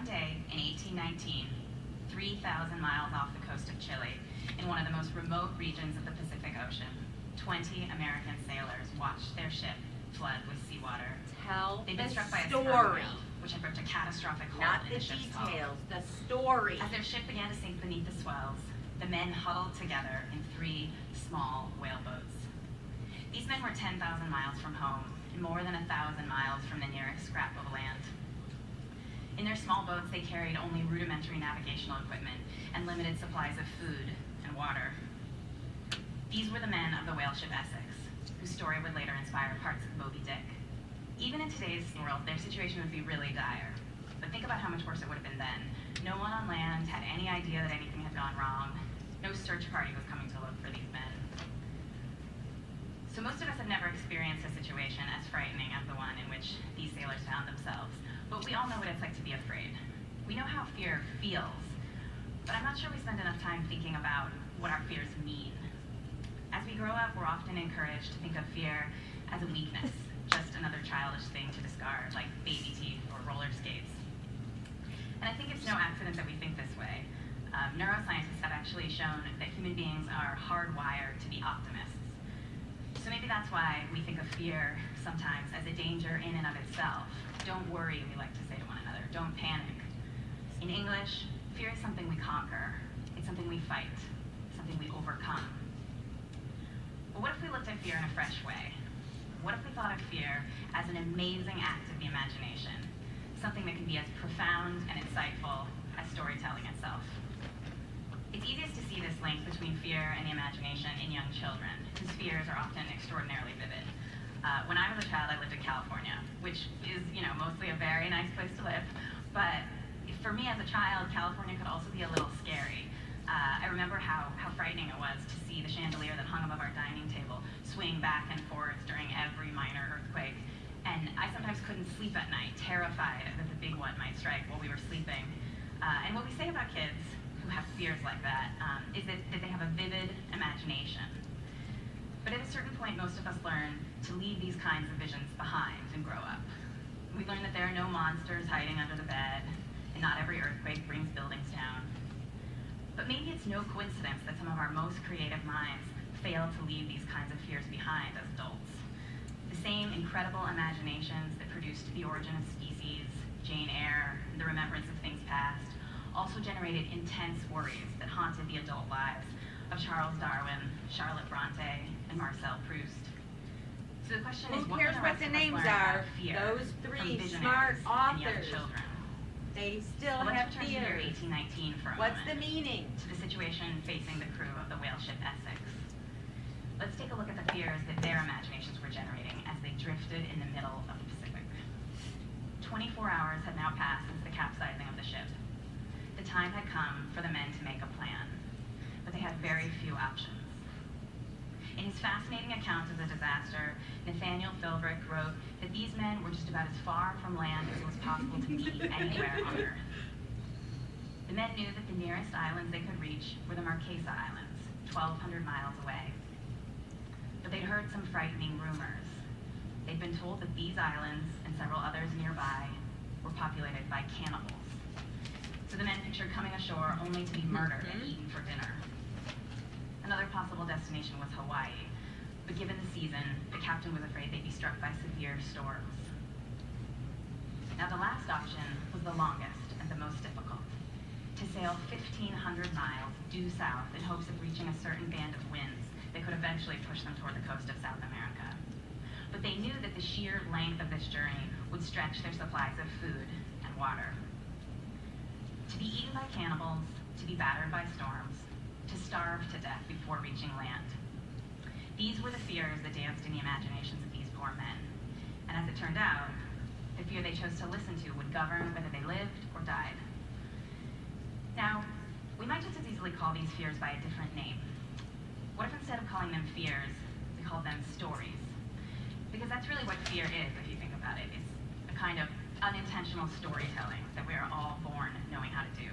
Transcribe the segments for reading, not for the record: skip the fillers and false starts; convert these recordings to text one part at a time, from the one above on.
day in 1819, 3,000 miles off the coast of Chile, in one of the most remote regions of the Pacific Ocean, 20 American sailors watched their ship flood with seawater. Tell They'd been the struck by a story, sperm whale, which had ripped a catastrophic hole not in the the ship's hull. details, the story. As their ship began to sink beneath the swells, the men huddled together in 3 small whaleboats. These men were 10,000 miles from home and more than 1,000 miles from the nearest scrap of land. In their small boats, they carried only rudimentary navigational equipment and limited supplies of food and water. These were the men of the whale ship Essex, whose story would later inspire parts of Moby Dick. Even in today's world, their situation would be really dire. But think about how much worse it would have been then. No one on land had any idea that anything had gone wrong. No search party was coming to look for these men. So most of us have never experienced a situation as frightening as the one in which these sailors found themselves. But we all know what it's like to be afraid. We know how fear feels, but I'm not sure we spend enough time thinking about what our fears mean. As we grow up, we're often encouraged to think of fear as a weakness, just another childish thing to discard, like baby teeth or roller skates. And I think it's no accident that we think this way. Neuroscientists have actually shown that human beings are hardwired to be optimists. So maybe that's why we think of fear sometimes as a danger in and of itself. Don't worry, we like to say to one another. Don't panic. In English, fear is something we conquer. It's something we fight, something we overcome. But what if we looked at fear in a fresh way? What if we thought of fear as an amazing act of the imagination? Something that can be as profound and insightful as storytelling itself. It's easiest to see this link between fear and the imagination in young children, whose fears are often extraordinarily vivid. When I was a child, I lived in California, which is, mostly a very nice place to live. But for me as a child, California could also be a little scary. I remember how frightening it was to see the chandelier that hung above our dining table swing back and forth during every minor earthquake. And I sometimes couldn't sleep at night, terrified that the big one might strike while we were sleeping. And what we say about kids who have fears like that is that they have a vivid imagination. But at a certain point, most of us learn to leave these kinds of visions behind and grow up. We learn that there are no monsters hiding under the bed, and not every earthquake brings buildings down. But maybe it's no coincidence that some of our most creative minds fail to leave these kinds of fears behind as adults. The same incredible imaginations that produced The Origin of Species, Jane Eyre, and The Remembrance of Things Past also generated intense worries that haunted the adult lives of Charles Darwin, Charlotte Bronte, and Marcel Proust. So the question is, Who cares what the names are? Those 3 smart authors. Children. They still Well, have let's return to the year fears. 1819 for a What's the moment, meaning? to the situation facing the crew of the whale ship Essex. Let's take a look at the fears that their imaginations were generating as they drifted in the middle of the Pacific. 24 hours had now passed since the capsizing of the ship. The time had come for the men to make a plan, but they had very few options. In his fascinating account of the disaster, Nathaniel Philbrick wrote that these men were just about as far from land as was possible to be anywhere on Earth. The men knew that the nearest islands they could reach were the Marquesa Islands, 1,200 miles away. But they'd heard some frightening rumors. They'd been told that these islands and several others nearby were populated by cannibals. So the men pictured coming ashore only to be murdered and eaten for dinner. Another possible destination was Hawaii, but given the season, the captain was afraid they'd be struck by severe storms. Now the last option was the longest and the most difficult, to sail 1,500 miles due south in hopes of reaching a certain band of winds that could eventually push them toward the coast of South America. But they knew that the sheer length of this journey would stretch their supplies of food and water. To be eaten by cannibals, to be battered by storms, to starve to death before reaching land. These were the fears that danced in the imaginations of these poor men. And as it turned out, the fear they chose to listen to would govern whether they lived or died. Now, we might just as easily call these fears by a different name. What if instead of calling them fears, we called them stories? Because that's really what fear is, if you think about it. It's a kind of unintentional storytelling that we are all born knowing how to do.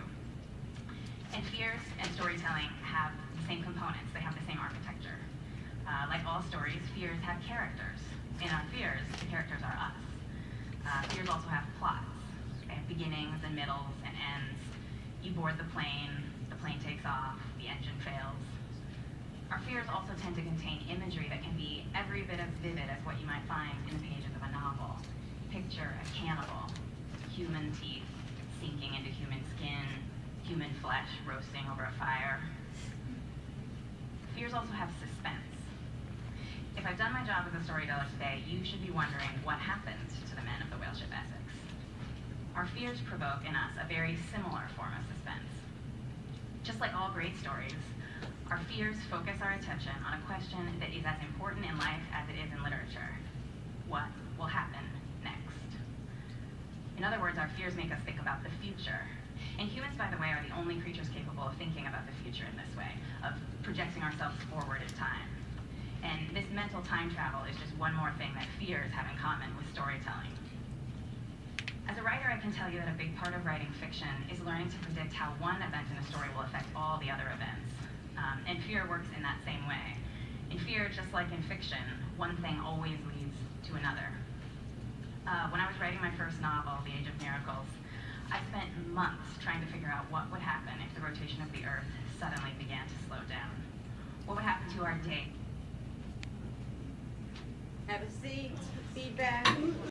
And fears and storytelling have the same components. They have the same architecture. Like all stories, fears have characters. In our fears, the characters are us. Fears also have plots. They have beginnings and middles and it ends. You board the plane takes off, the engine fails. Our fears also tend to contain imagery that can be every bit as vivid as what you might find in the pages of a novel. Picture a cannibal, human teeth sinking into human skin, human flesh roasting over a fire. Fears also have suspense. If I've done my job as a storyteller today, you should be wondering what happened to the men of the whale ship Essex. Our fears provoke in us a very similar form of suspense. Just like all great stories, our fears focus our attention on a question that is as important in life as it is in literature. What will happen next? In other words, our fears make us think about the future. And humans, by the way, are the only creatures capable of thinking about the future in this way, of projecting ourselves forward in time. And this mental time travel is just one more thing that fears have in common with storytelling. As a writer, I can tell you that a big part of writing fiction is learning to predict how one event in a story will affect all the other events. And fear works in that same way. In fear, just like in fiction, one thing always leads to another. When I was writing my first novel, The Age of Miracles, I spent months trying to figure out what would happen if the rotation of the Earth suddenly began to slow down. What would happen to our day? Have a seat. Feedback.